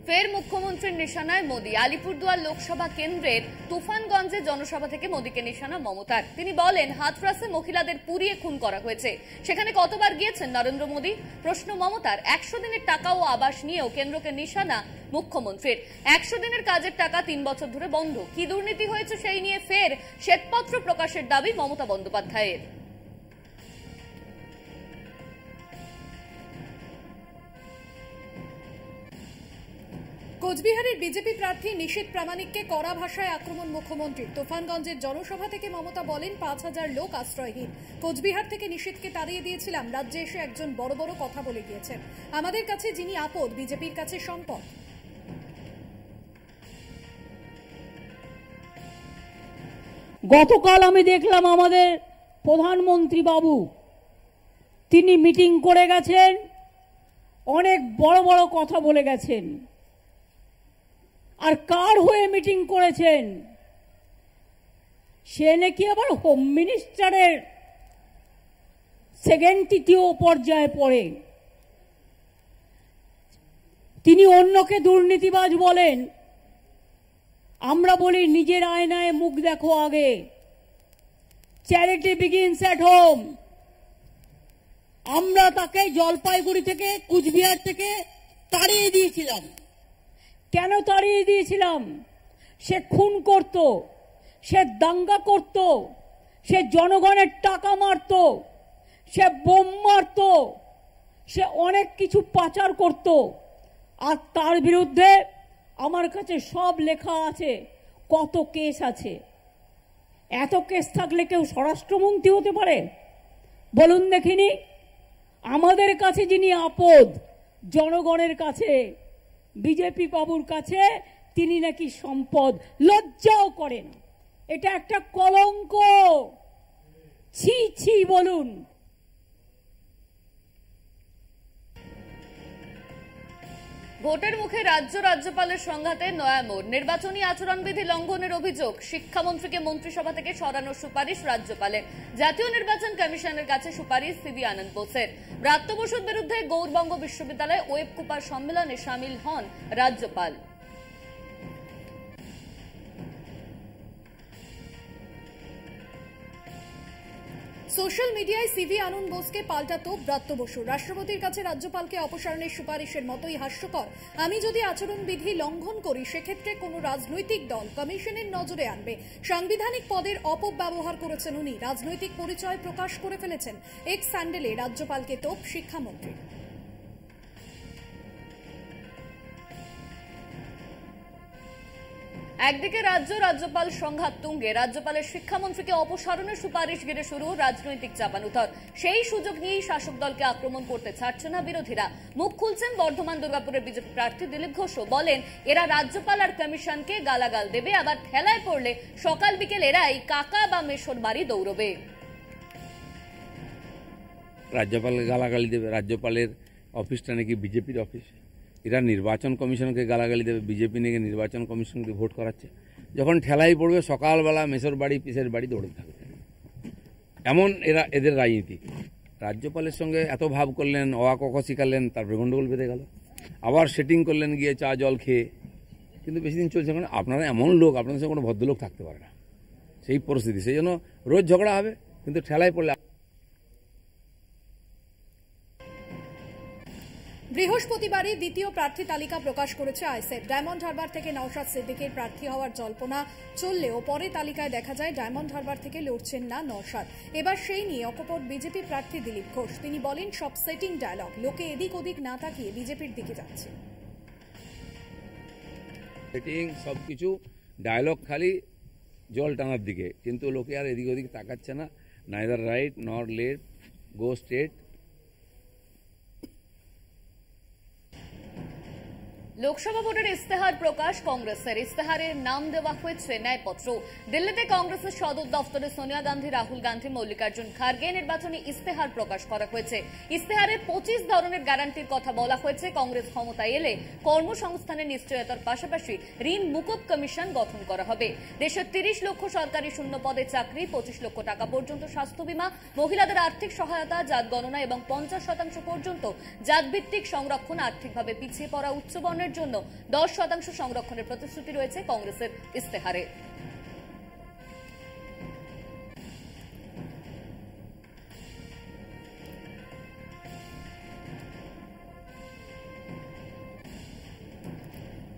ফের মুখ্যমন্ত্রীর নিশানায় মোদী। আলিপুরদুয়ার লোকসভা কেন্দ্রের তুফানগঞ্জে জনসভা থেকে মোদীকে নিশানা মমতার। তিনি বলেন, হাথরসে মহিলাদের পুড়িয়ে খুন করা হয়েছে, সেখানে কতবার গিয়েছেন নরেন্দ্র মোদী? প্রশ্ন মমতার। 100 দিনের টাকা ও আবাস নিয়েও কেন্দ্রকে নিশানা মুখ্যমন্ত্রীর। 100 দিনের কাজের টাকা 3 বছর ধরে বন্ধ। কি দুর্নীতি হয়েছে সেই নিয়ে ফের শ্বেতপত্র প্রকাশের দাবি মমতা বন্দ্যোপাধ্যায়ের। কোচবিহারের বিজেপি প্রার্থী নিশীথ প্রামাণিককে কড়া ভাষায় আক্রমণ মুখ্যমন্ত্রীর। তুফানগঞ্জের জনসভা থেকে মমতা বলেন, 5000 লোক আশ্রয়হীন। কোচবিহার থেকে নিশীথকে তাড়িয়ে দিয়েছিলাম, রাজ্যে এসে একজন বড় বড় কথা বলে গিয়েছেন। আমাদের কাছে যিনি আপদ, বিজেপির কাছে সম্পদ। গতকাল আমি দেখলাম আমাদের প্রধানমন্ত্রী বাবু, তিনি মিটিং করে গেছেন, অনেক বড় বড় কথা বলে গেছেন। আর কার হয়ে মিটিং করেছেন? সে নাকি আবার হোম মিনিস্টারের সেকেন্ড তৃতীয় পর্যায়ে পড়ে। তিনি অন্যকে দুর্নীতিবাজ বলেন, আমরা বলি নিজের আয়নায় মুখ দেখো আগে। Charity begins at home. আমরা তাকে জলপাইগুড়ি থেকে, কুচবিহার থেকে তাড়িয়ে দিয়েছিলাম। কেন তাড়িয়ে দিয়েছিলাম? সে খুন করত, সে দাঙ্গা করত, সে জনগণের টাকা মারত, সে বোম মারত, সে অনেক কিছু পাচার করত। আর তার বিরুদ্ধে আমার কাছে সব লেখা আছে, কত কেস আছে। এত কেস থাকলে কেউ স্বরাষ্ট্রমন্ত্রী হতে পারে? বলুন দেখিনি। আমাদের কাছে যিনি আপদ, জনগণের কাছে, বিজেপি বাবুর কাছে তিনি নাকি সম্পদ। লজ্জাও করেন, এটা একটা কলঙ্ক। ছি ছি বলুন। ভোটের মুখে রাজ্যপালের সংঘাতে নয়া মোড়। নির্বাচনী আচরণবিধি লঙ্ঘনের অভিযোগ, শিক্ষামন্ত্রীকে মন্ত্রিসভা থেকে সরানোর সুপারিশ রাজ্যপালের। জাতীয় নির্বাচন কমিশনের কাছে সুপারিশ সিবি আনন্দ বোসের। ব্রাত্য বসুর বিরুদ্ধে গৌরবঙ্গ বিশ্ববিদ্যালয়ে ওয়েব কুপার সম্মেলনে সামিল হন রাজ্যপাল। সোশ্যাল মিডিয়ায় সিভি আনন্দ বোসকে পাল্টা তোপ ব্রাত্য বসু। রাষ্ট্রপতির কাছে রাজ্যপালকে অপসারণের সুপারিশের মতোই হাস্যকর। আমি যদি আচরণবিধি লঙ্ঘন করি, সেক্ষেত্রে কোনো রাজনৈতিক দল কমিশনের নজরে আনবে। সাংবিধানিক পদের অপব্যবহার করেছেন উনি, রাজনৈতিক পরিচয় প্রকাশ করে ফেলেছেন। এক্স স্যান্ডেলে রাজ্যপালকে তোপ শিক্ষামন্ত্রী। একদিকে রাজ্যপাল সংঘাত তুঙ্গে, রাজ্যপালের শিক্ষামন্ত্রীকে অপসারণের সুপারিশ ঘিরে শুরু রাজনৈতিক চাপানুতর। সেই সুযোগ নিয়েই শাসক দলকে আক্রমণ করতে ছাড়ছে না বিরোধীরা। মুখ খুলছেন বর্ধমান দুর্গাপুরের বিজেপি প্রার্থী দিলীপ ঘোষও। বলেন, এরা রাজ্যপাল আর কমিশনকে গালাগাল দেবে, আবার ঠেলায় পড়লে সকাল বিকেল এরাই কাকা বা মেশোর বাড়ি দৌড়বে। রাজ্যপালকে গালাগালি দেবে? রাজ্যপালের অফিসটা নাকি বিজেপির অফিস। এরা নির্বাচন কমিশনকে গালাগালি দেবে, বিজেপি নাকি নির্বাচন কমিশনকে ভোট করাচ্ছে। যখন ঠেলাই পড়বে সকালবেলা মেসোর বাড়ি পিসের বাড়ি দৌড়ে থাকবে। এমন এদের রাজনীতি। রাজ্যপালের সঙ্গে এত ভাব করলেন, অ আ ক খ শিখালেন, তারপরে গন্ডগোল বেঁধে গেল। আবার সেটিং করলেন গিয়ে চা জল খেয়ে। কিন্তু বেশি দিন চলছে কারণ আপনারা এমন লোক, আপনাদের সঙ্গে কোনো ভদ্রলোক থাকতে পারে না, সেই পরিস্থিতি। সেই জন্য রোজ ঝগড়া হবে, কিন্তু ঠেলাই পড়লে। বৃহস্পতিবারই দ্বিতীয় প্রার্থী তালিকা প্রকাশ করেছে আইএসএফ। ডায়মন্ড হারবার থেকে নওশাদ সিদ্দিকীর প্রার্থী হওয়ার জল্পনা চললেও পরে তালিকায় দেখা যায় ডায়মন্ড হারবার থেকে লড়ছেন না নওশাদ। এবার সেই নিয়ে অকপট বিজেপি প্রার্থী দিলীপ ঘোষ। তিনি বলেন, সব সেটিং ডায়লগ, লোকে এদিক ওদিক না তাকিয়ে বিজেপির দিকে যাচ্ছে। সেটিং সবকিছু ডায়লগ, খালি জল টানার দিকে, কিন্তু লোকে আর এদিক ওদিক তাকাচ্ছে না। নাইদার রাইট নর লেফট, গো স্ট্রেট। লোকসভা ভোটের ইস্তেহার প্রকাশ কংগ্রেসের। ইস্তেহারের নাম দেওয়া হয়েছে ন্যায়পত্র। দিল্লিতে কংগ্রেসের সদর দফতরে সোনিয়া গান্ধী, রাহুল গান্ধী, মল্লিকার্জুন খার্গে নির্বাচনী ইস্তেহার প্রকাশ করা হয়েছে। ইস্তেহারে 25 ধরনের গ্যারান্টির কথা বলা হয়েছে। কংগ্রেস ক্ষমতায় এলে কর্মসংস্থানের নিশ্চয়তার পাশাপাশি ঋণ মুকুব কমিশন গঠন করা হবে। দেশের 30 লক্ষ সরকারি শূন্য পদে চাকরি, 25 লক্ষ টাকা পর্যন্ত স্বাস্থ্য বীমা, মহিলাদের আর্থিক সহায়তা, জাত গণনা এবং 50% পর্যন্ত জাতভিত্তিক সংরক্ষণ, আর্থিকভাবে পিছিয়ে পড়া উচ্চবর্ণের বছরের জন্য 10% সংরক্ষণের প্রতিশ্রুতি রয়েছে কংগ্রেসের ইস্তেহারে।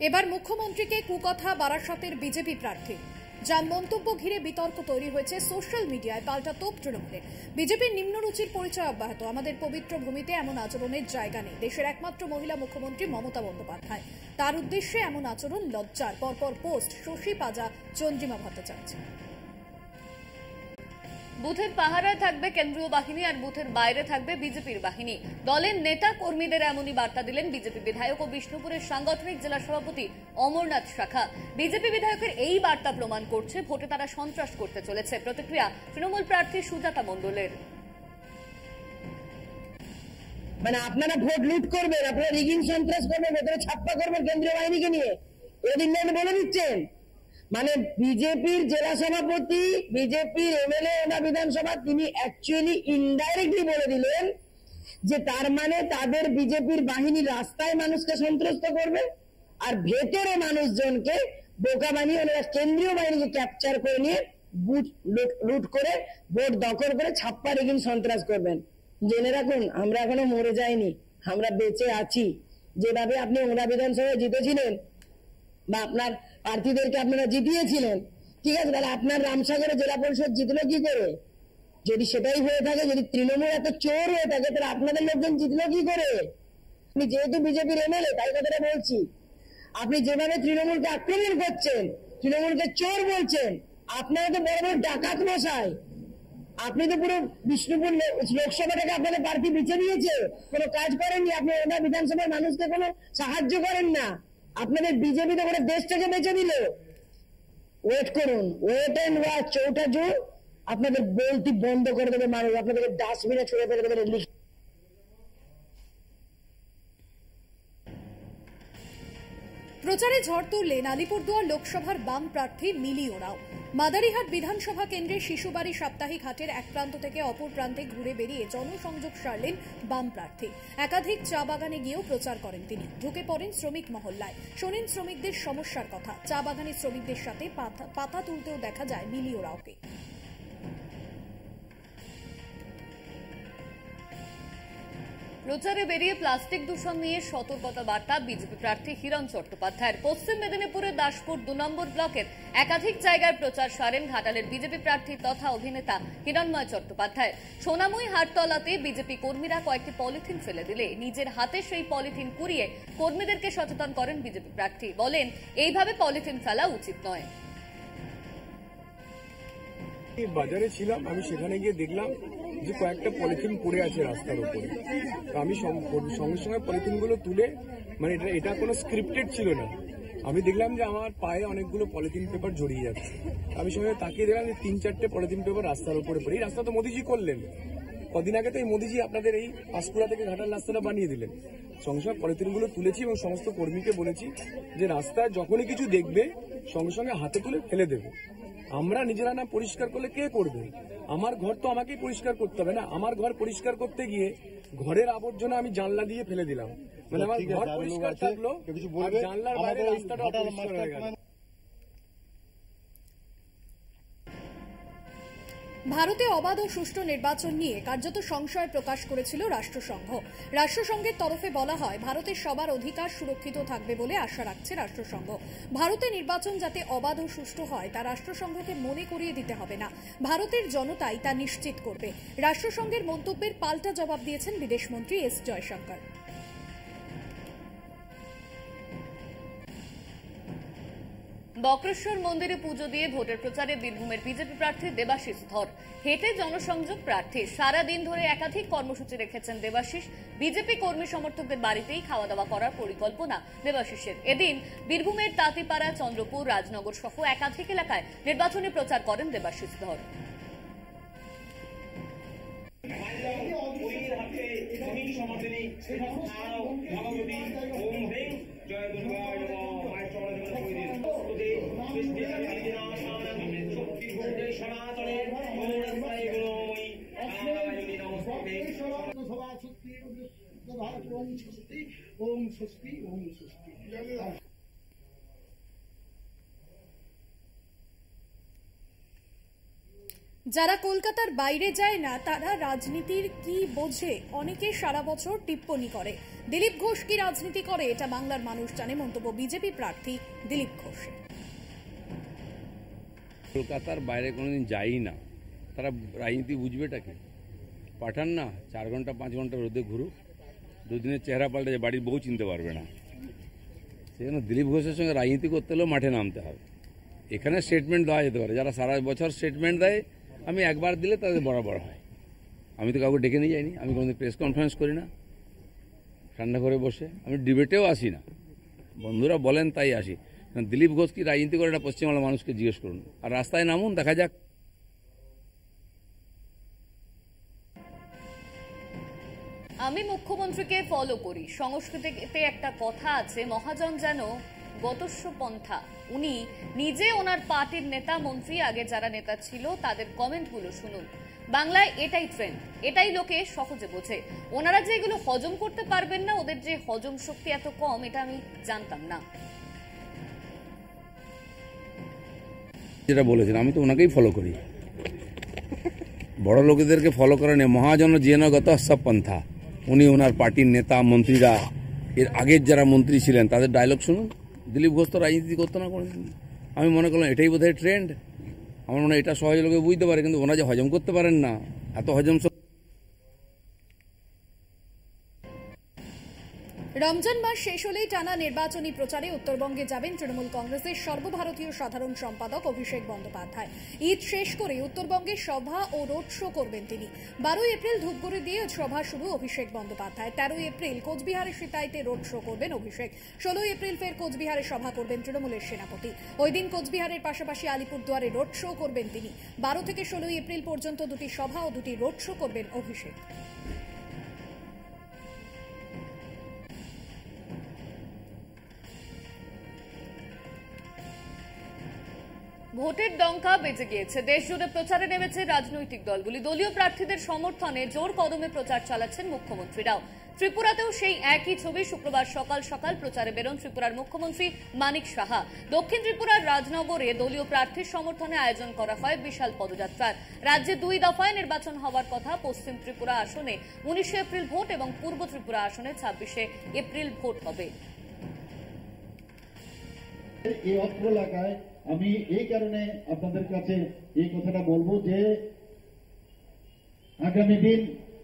এবার মুখ্যমন্ত্রীকে কুকথা বারাসতের বিজেপি প্রার্থী, যার মন্তব্য ঘিরে বিতর্ক তৈরি হয়েছে সোশ্যাল মিডিয়ায়। পাল্টা তোপ তৃণমূলে। বিজেপির নিম্নরুচির পরিচয় অব্যাহত। আমাদের পবিত্র ভূমিতে এমন আচরণের জায়গা নেই। দেশের একমাত্র মহিলা মুখ্যমন্ত্রী মমতা বন্দ্যোপাধ্যায়, তার উদ্দেশ্যে এমন আচরণ লজ্জার। পরপর পোস্ট শশী পাজা, চন্দ্রিমা ভট্টাচার্য। বুথের পাহারায় থাকবে কেন্দ্রীয় বাহিনী আর বুথের বাইরে থাকবে বিজেপির বাহিনী। দলের নেতা কর্মীদের এমনই বার্তা দিলেন বিজেপি বিধায়ক ও বিষ্ণুপুরের সাংগঠনিক জেলা সভাপতি অমরনাথ শাখা। বিজেপি বিধায়কের এই বার্তা প্রমাণ করছে ভোটে তারা সন্ত্রাস করতে চলেছে। প্রতিক্রিয়া তৃণমূল প্রার্থী সুজাতা মণ্ডলের। মানে আপনারা ভোট লুট করবেন, আপনারা রিগিং সন্ত্রাস করবেন, ভেতরে ছাপ্পা করবেন কেন্দ্রীয় বাহিনীকে নিয়ে, এদিন বলে দিচ্ছেন। মানে বিজেপির জেলা সভাপতি, বিজেপির এমএলএ ওনা বিধানসভা, তিনি অ্যাকচুয়ালি ইনডাইরেক্টলি বলে দিলেন যে তার মানে তাদের বিজেপির বাহিনী রাস্তায় মানুষকে সন্ত্রস্ত করবে আর ভেতরে মানুষজনকে বোকা বানিয়ে ওনারা কেন্দ্রীয় বাহিনীকে ক্যাপচার করে নিয়ে বুথ লুট করে ভোট দখল করে ছাপ্পা রিগিং সন্ত্রাস করবেন। জেনে রাখুন, আমরা এখনো মরে যাইনি, আমরা বেঁচে আছি। যেভাবে আপনি ওনা বিধানসভায় জিতেছিলেন বা আপনার প্রার্থীদেরকে আপনারা জিতিয়েছিলেন, ঠিক আছে, তাহলে আপনার রামসাগরে জেলা পরিষদ জিতলো কি করে? যদি সেটাই হয়ে থাকে, যদি তৃণমূল এত চোর হয়ে থাকে, তাহলে আপনাদের লোকজন জিতলো কি করে? আপনি যেহেতু বিজেপির এমএলএ, তাই কথাটা বলছি। আপনি যেভাবে তৃণমূলকে আক্রমণ করছেন, তৃণমূলকে চোর বলছেন, আপনারা তো বড় বড় ডাকাত মশাই। আপনি তো পুরো বিষ্ণুপুর লোকসভাটাকে আপনাদের প্রার্থী বেছে দিয়েছে, কোনো কাজ করেননি। আপনি ওনার বিধানসভার মানুষকে কোনো সাহায্য করেন না। আপনাদের বিজেপি তো করে দেশটাকে বেঁচে দিল। ওয়েট করুন, ওয়েট এন্ড ওয়াচ। 4টা জুন আপনাদের বলতি বন্ধ করে দেবে মানুষ, আপনাদের ডাস্টবিনে ছুড়ে ফেলে দেবে। প্রচারে ঝড় তুললেন আলিপুরদুয়ার লোকসভার বাম প্রার্থী মিলি ওরাও। মাদারিহাট বিধানসভা কেন্দ্রের শিশুবাড়ি সাপ্তাহিক হাটের এক প্রান্ত থেকে অপর প্রান্তে ঘুরে বেরিয়ে জনসংযোগ সারলেন বাম প্রার্থী। একাধিক চা বাগানে গিয়েও প্রচার করেন তিনি। ঢুকে পড়েন শ্রমিক মহল্লায়, শোনেন শ্রমিকদের সমস্যার কথা। চা বাগানের শ্রমিকদের সাথে পাতা তুলতেও দেখা যায় মিলি ওরাওকে। প্রচারে বেরিয়ে প্লাস্টিক দূষণ নিয়ে সতর্কতা বার্তা বিজেপি প্রার্থী হিরণ চট্টোপাধ্যায়ের। পশ্চিম মেদিনীপুরের দাসপুর 2 নম্বর ব্লকের একাধিক জায়গায় প্রচার সারেন ঘাটালের বিজেপি প্রার্থী তথা অভিনেতা হিরণময় চট্টোপাধ্যায়। সোনামুই হাটতলাতে বিজেপি কর্মীরা কয়েকটি পলিথিন ফেলে দিলে নিজের হাতে সেই পলিথিন কুড়িয়ে কর্মীদেরকে সচেতন করেন বিজেপি প্রার্থী। বলেন, এইভাবে পলিথিন ফেলা উচিত নয়। বাজারে ছিলাম, আমি সেখানে গিয়ে দেখলাম যে কয়েকটা পলিথিন পড়ে আছে রাস্তার উপরে। আমি সঙ্গে সঙ্গে পলিথিনগুলো তুলে, মানে এটা কোনো স্ক্রিপ্টেড ছিল না, আমি দেখলাম যে আমার পায়ে অনেকগুলো পলিথিন পেপার জড়িয়ে যাচ্ছে। আমি সঙ্গে তাকিয়ে দেখলাম যে 3-4টে পলিথিন পেপার রাস্তার উপরে পড়ে। এই রাস্তা তো মোদিজি করলেন কদিন আগে, তো এই মোদিজি আপনাদের এই পাঁশকুড়া থেকে ঘাটাল রাস্তাটা বানিয়ে দিলেন। সঙ্গে সঙ্গে পলিথিনগুলো তুলেছি এবং সমস্ত কর্মীকে বলেছি যে রাস্তায় যখনই কিছু দেখবে সঙ্গে সঙ্গে হাতে তুলে ফেলে দেবে। আমরা নিজেরা না পরিষ্কার করলে কে করবে? আমার ঘর তো আমাকেই পরিষ্কার করতে হবে না। আমার ঘর পরিষ্কার করতে গিয়ে ঘরের আবর্জনা আমি জানলা দিয়ে ফেলে দিলাম, মানে আমার ঘর পরিষ্কার থাকলো, জানলার বাইরে রাস্তাটা অপরিষ্কার হয়ে গেল। ভারতে অবাধ ও সুষ্ঠু নির্বাচন নিয়ে কার্যত সংশয় প্রকাশ করেছিল রাষ্ট্রসংঘ। রাষ্ট্রসংঘের তরফে বলা হয়, ভারতের সবার অধিকার সুরক্ষিত থাকবে বলে আশা রাখছে রাষ্ট্রসংঘ। ভারতে নির্বাচন যাতে অবাধ ও সুষ্ঠু হয় তা রাষ্ট্রসংঘকে মনে করিয়ে দিতে হবে না, ভারতের জনতাই তা নিশ্চিত করবে। রাষ্ট্রসংঘের মন্তব্যের পাল্টা জবাব দিয়েছেন বিদেশমন্ত্রী এস জয়শঙ্কর। বক্রেশ্বর মন্দিরে পুজো দিয়ে ভোটের প্রচারে বীরভূমের বিজেপি প্রার্থী দেবাশিস ধর। হেঁটে জনসংযোগ প্রার্থী। সারাদিন ধরে একাধিক কর্মসূচি রেখেছেন দেবাশিস। বিজেপি কর্মী সমর্থকদের বাড়িতেই খাওয়া দাওয়া করার পরিকল্পনা দেবাশিসের। এদিন বীরভূমের তাঁতিপাড়া, চন্দ্রপুর, রাজনগর সহ একাধিক এলাকায় নির্বাচনী প্রচার করেন দেবাশিস ধর। ওম যারা কলকাতার বাইরে যায় না তারা রাজনীতির কি বোঝে, অনেকে সারা বছর টিপ্পনি করে। দিলীপ ঘোষ কি রাজনীতি করে এটা বাংলার মানুষ জানে, মন্তব্য বিজেপি প্রার্থী দিলীপ ঘোষ। কলকাতার বাইরে কোনোদিন যাই না, তারা রাজনীতি বুঝবেটা কি? পাঠান না 4 ঘন্টা 5 ঘন্টা রোদে ঘুরুক, দুদিনের চেহারা পাল্টে যে বাড়ির বউ চিনতে পারবে না। সেজন্য দিলীপ ঘোষের সঙ্গে রাজনীতি করতে হলেও মাঠে নামতে হবে। এখানে স্টেটমেন্ট দেওয়া যেতে পারে, যারা সারা বছর স্টেটমেন্ট দেয় আমি একবার দিলে তাদের বরাবর হয়। আমি তো কাউকে ডেকে নিয়ে যাইনি, আমি কোনোদিন প্রেস কনফারেন্স করি না, ঠান্ডা করে বসে আমি ডিবেটেও আসি না, বন্ধুরা বলেন তাই আসি। দিলীপ ঘোষ কি রাজনীতি করে এটা পশ্চিমবাংলার মানুষকে জিজ্ঞেস করুন, আর রাস্তায় নামুন, দেখা যাক। আমি মুখ্যমন্ত্রীকে ফলো করি। সংস্কৃতিতে একটা কথা আছে, মহাজন যেন গতস্য পন্থা। উনি নিজে ওনার পার্টির নেতা মন্ত্রী, আগে যারা নেতা ছিল তাদের কমেন্টগুলো শুনুন। বাংলায় এটাই ট্রেন্ড, এটাই লোকে সহজে বোঝে। ওনারা যে এগুলো হজম করতে পারবেন না, ওদের যে হজম শক্তি এত কম, এটা আমি জানতাম না। যেটা বলেছেন আমি তো ওনাকেই ফলো করি, বড় লোকেদেরকে ফলো করে নেই। মহাজন জেনগত সব পন্থা, উনি ওনার পার্টির নেতা মন্ত্রীরা, এর আগের যারা মন্ত্রী ছিলেন তাদের ডায়লগ শুনুন। দিলীপ ঘোষ তো রাজনীতি করতো না কোনোদিন। আমি মনে করলাম এটাই বোধহয় ট্রেন্ড, আমার মনে হয় এটা সহজে লোকে বুঝতে পারে, কিন্তু ওনারা যে হজম করতে পারেন না, এত হজম। রমজান মাস শেষ হলেই টানা নির্বাচনী প্রচারে উত্তরবঙ্গে যাবেন তৃণমূল কংগ্রেসের সর্বভারতীয় সাধারণ সম্পাদক অভিষেক বন্দ্যোপাধ্যায়। ঈদ শেষ করে উত্তরবঙ্গে সভা ও রোড শো করবেন তিনি। 12 এপ্রিল ধূপগুড়ি দিয়ে সভা শুরু অভিষেক বন্দ্যোপাধ্যায়। 13 এপ্রিল কোচবিহারের সিতাইতে রোড শো করবেন অভিষেক। 16 এপ্রিল ফের কোচবিহারে সভা করবেন তৃণমূলের সেনাপতি। ওই দিন কোচবিহারের পাশাপাশি আলিপুরদুয়ারে রোড শো করবেন তিনি। 12 থেকে 16 এপ্রিল পর্যন্ত 2টি সভা ও 2টি রোড শো করবেন অভিষেক। ভোটের ডঙ্কা বেজে গিয়েছে, দেশ জুড়ে প্রচারে নেমেছে রাজনৈতিক দলগুলি। দলীয় প্রার্থীদের সমর্থনে জোর কদমে প্রচার চালাচ্ছেন মুখ্যমন্ত্রীরাও। ত্রিপুরাতেও সেই একই ছবি। শুক্রবার সকাল সকাল প্রচারে বেরোন ত্রিপুরার মুখ্যমন্ত্রী মানিক সাহা। দক্ষিণ ত্রিপুরার রাজনগরে দলীয় প্রার্থীর সমর্থনে আয়োজন করা হয় বিশাল পদযাত্রার। রাজ্যে 2 দফায় নির্বাচন হওয়ার কথা। পশ্চিম ত্রিপুরা আসনে 19 এপ্রিল ভোট এবং পূর্ব ত্রিপুরা আসনে 26 এপ্রিল ভোট হবে। এই অত্র এলাকায় আমি এই কারণে আপনাদের কাছে এই কথাটা বলবো যে আগামী দিন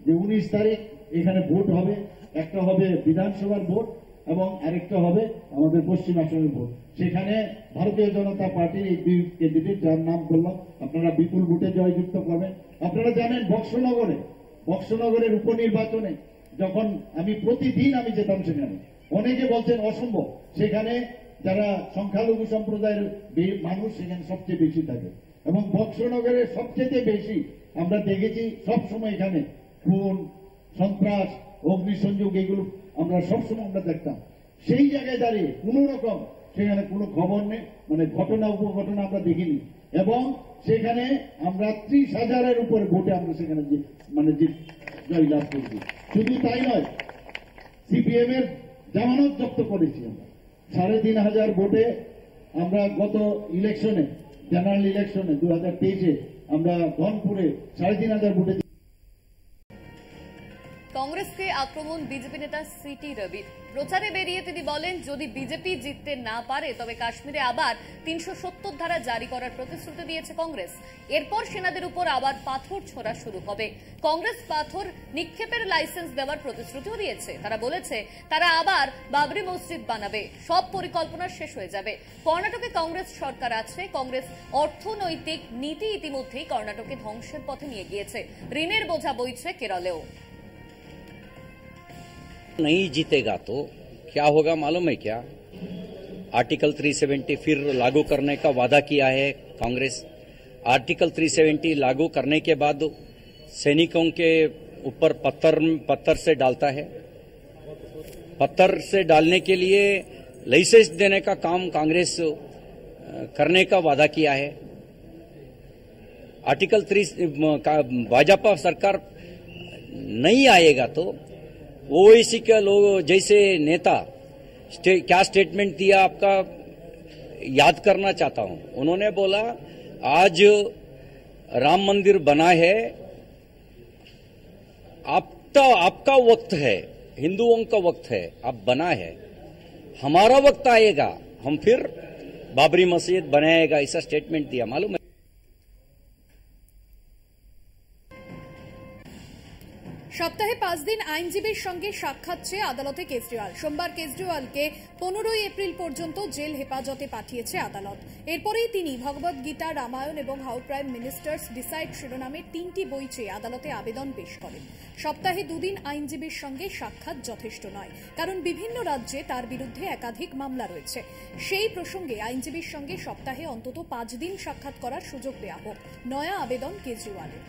যে 19 তারিখ এখানে ভোট হবে, একটা হবে বিধানসভার ভোট এবং আরেকটা হবে আমাদের পশ্চিম আসনের ভোট। সেখানে ভারতীয় জনতা পার্টির এই 2 ক্যান্ডিডেট যার নাম বললাম আপনারা বিপুল ভোটে জয়যুক্ত করবেন। আপনারা জানেন বক্সনগরের উপনির্বাচনে যখন আমি প্রতিদিন আমি যেতাম সেখানে, অনেকে বলছেন অসম্ভব, সেখানে যারা সংখ্যালঘু সম্প্রদায়ের মানুষ সেখানে সবচেয়ে বেশি থাকে এবং বক্সনগরের সবচেয়ে বেশি আমরা দেখেছি সবসময় এখানে খুন, সন্ত্রাস, অগ্নিসংযোগ এগুলো আমরা সবসময় আমরা দেখতাম। সেই জায়গায় দাঁড়িয়ে কোন রকম সেখানে কোনো খবর নেই, মানে ঘটনা উপঘটনা আমরা দেখিনি এবং সেখানে আমরা 30,000-এর উপরে ভোটে আমরা সেখানে জয়লাভ করেছি। শুধু তাই নয়, সিপিএম এর জামানত জব্দ করেছি আমরা 3,500 ভোটে। আমরা গত ইলেকশনে, জেনারেল ইলেকশনে 2023-এ আমরা ধনপুরে 3,500 ভোটে। কংগ্রেসকে আক্রমণ বিজেপি নেতা সিটি রবির। প্রচারে বেরিয়ে তিনি বলেন, যদি বিজেপি জিততে না পারে তবে কাশ্মীরে আবার 370 ধারা জারি করার প্রতিশ্রুতি দিয়েছে কংগ্রেস। এরপর সেনাদের উপর আবার পাথর ছোড়া শুরু হবে। কংগ্রেস পাথর নিক্ষেপের লাইসেন্স দেওয়ার প্রতিশ্রুতিও দিয়েছে। তারা বলেছে তারা আবার বাবরি মসজিদ বানাবে। সব পরিকল্পনা শেষ হয়ে যাবে। কর্ণাটকে কংগ্রেস সরকার আছে। কংগ্রেস অর্থনৈতিক নীতি ইতিমধ্যেই কর্ণাটকে ধ্বংসের পথে নিয়ে গিয়েছে। ঋণের বোঝা বইছে কেরলেও। नहीं जीतेगा तो क्या होगा मालूम है क्या? आर्टिकल 370 फिर लागू करने का वादा किया है कांग्रेस। आर्टिकल 370 लागू करने के बाद सैनिकों के ऊपर पत्थर से डालता है। पत्थर से डालने के लिए लाइसेंस देने का काम कांग्रेस करने का वादा किया है। आर्टिकल 3 भाजपा सरकार नहीं आएगा तो ओवैसी के लोग जैसे नेता क्या स्टेटमेंट दिया आपका याद करना चाहता हूं। उन्होंने बोला आज राम मंदिर बना है, आपका वक्त है, हिंदुओं का वक्त है, अब बना है, हमारा वक्त आएगा हम फिर बाबरी मस्जिद बनाएगा, ऐसा स्टेटमेंट दिया। मालूम है সপ্তাহে 5 দিন আইনজীবীর সঙ্গে সাক্ষাৎ চেয়ে আদালতে কেজরিওয়াল। সোমবার কেজরিওয়ালকে 15 এপ্রিল পর্যন্ত জেল হেফাজতে পাঠিয়েছে আদালত। এরপরেই তিনি ভগবদ গীতা, রামায়ণ এবং হাউ প্রাইম মিনিস্টার্স ডিসাইড শিরোনামে 3টি বই চেয়ে আদালতে আবেদন পেশ করেন। সপ্তাহে 2 দিন আইনজীবীর সঙ্গে সাক্ষাৎ যথেষ্ট নয়, কারণ বিভিন্ন রাজ্যে তার বিরুদ্ধে একাধিক মামলা রয়েছে। সেই প্রসঙ্গে আইনজীবীর সঙ্গে সপ্তাহে অন্তত 5 দিন সাক্ষাৎ করার সুযোগ দেওয়া হোক, নয়া আবেদন কেজরিওয়ালের।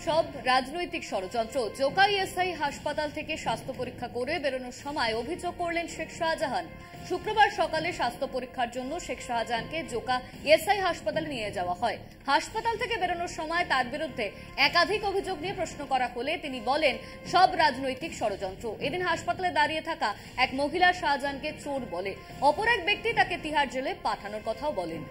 সব রাজনৈতিক ষড়যন্ত্র। জোকা ইএসআই হাসপাতাল থেকে স্বাস্থ্য পরীক্ষা করে বেরোনোর সময় অভিযোগ করলেন শেখ শাহজাহান। শুক্রবার সকালে স্বাস্থ্য পরীক্ষার জন্য শেখ শাহজাহানকে জোকা ইএসআই হাসপাতালে নিয়ে যাওয়া হয়। হাসপাতাল থেকে বেরোনোর সময় তার বিরুদ্ধে একাধিক অভিযোগ নিয়ে প্রশ্ন করা হলে তিনি বলেন সব রাজনৈতিক ষড়যন্ত্র। এদিন হাসপাতালে দাঁড়িয়ে থাকা এক মহিলা শাহজাহানকে চোর বলে, অপর এক ব্যক্তি তাকে তিহার জেলে পাঠানোর কথাও বলেন।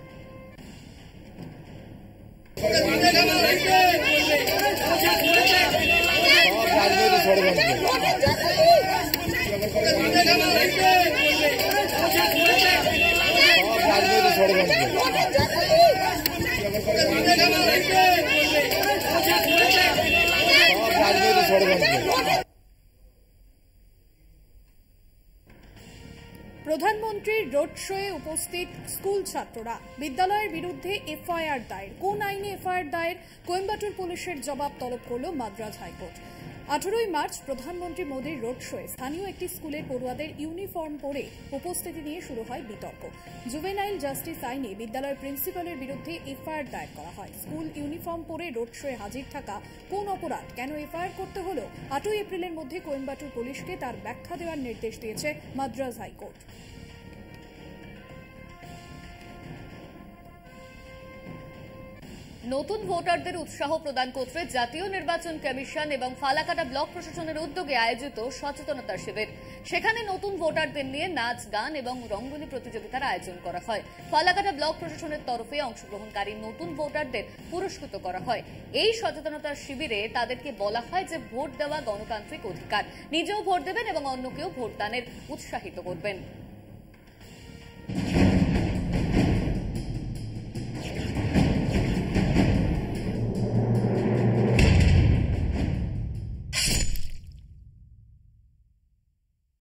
প্রধানমন্ত্রীর রোড শোয়ে উপস্থিত স্কুল ছাত্ররা। বিদ্যালয়ের বিরুদ্ধে এফআইআর দায়ের। কোন আইনে এফআইআর দায়ের? কোয়েম্বাটুর পুলিশের জবাব তলব করল মাদ্রাজ হাইকোর্ট। 18 মার্চ প্রধানমন্ত্রী মোদীর রোড শোয়ে স্থানীয় একটি স্কুলের পড়ুয়াদের ইউনিফর্ম পরে উপস্থিতি নিয়ে শুরু হয় বিতর্ক। জুভেনাইল জাস্টিস আইনে বিদ্যালয়ের প্রিন্সিপালের বিরুদ্ধে এফআইআর দায়ের করা হয়। স্কুল ইউনিফর্ম পরে রোড শোয়ে হাজির থাকা কোন অপরাধ, কেন এফআইআর করতে হলো? 8 এপ্রিলের মধ্যে কোয়েম্বাটুর পুলিশকে তার ব্যাখ্যা দেওয়ার নির্দেশ দিয়েছে মাদ্রাজ হাইকোর্ট। নতুন ভোটারদের উৎসাহ প্রদান করতে জাতীয় নির্বাচন কমিশন এবং ফালাকাটা ব্লক প্রশাসনের উদ্যোগে আয়োজিত সচেতনতা শিবির। সেখানে নতুন ভোটারদের নিয়ে নাচ, গান এবং রঙ্গোলি প্রতিযোগিতার আয়োজন করা হয়। ফালাকাটা ব্লক প্রশাসনের তরফে অংশগ্রহণকারী নতুন ভোটারদের পুরস্কৃত করা হয়। এই সচেতনতা শিবিরে তাদেরকে বলা হয় যে ভোট দেওয়া গণতান্ত্রিক অধিকার, নিজেও ভোট দেবেন এবং অন্যকেও ভোটদানের উৎসাহিত করবেন।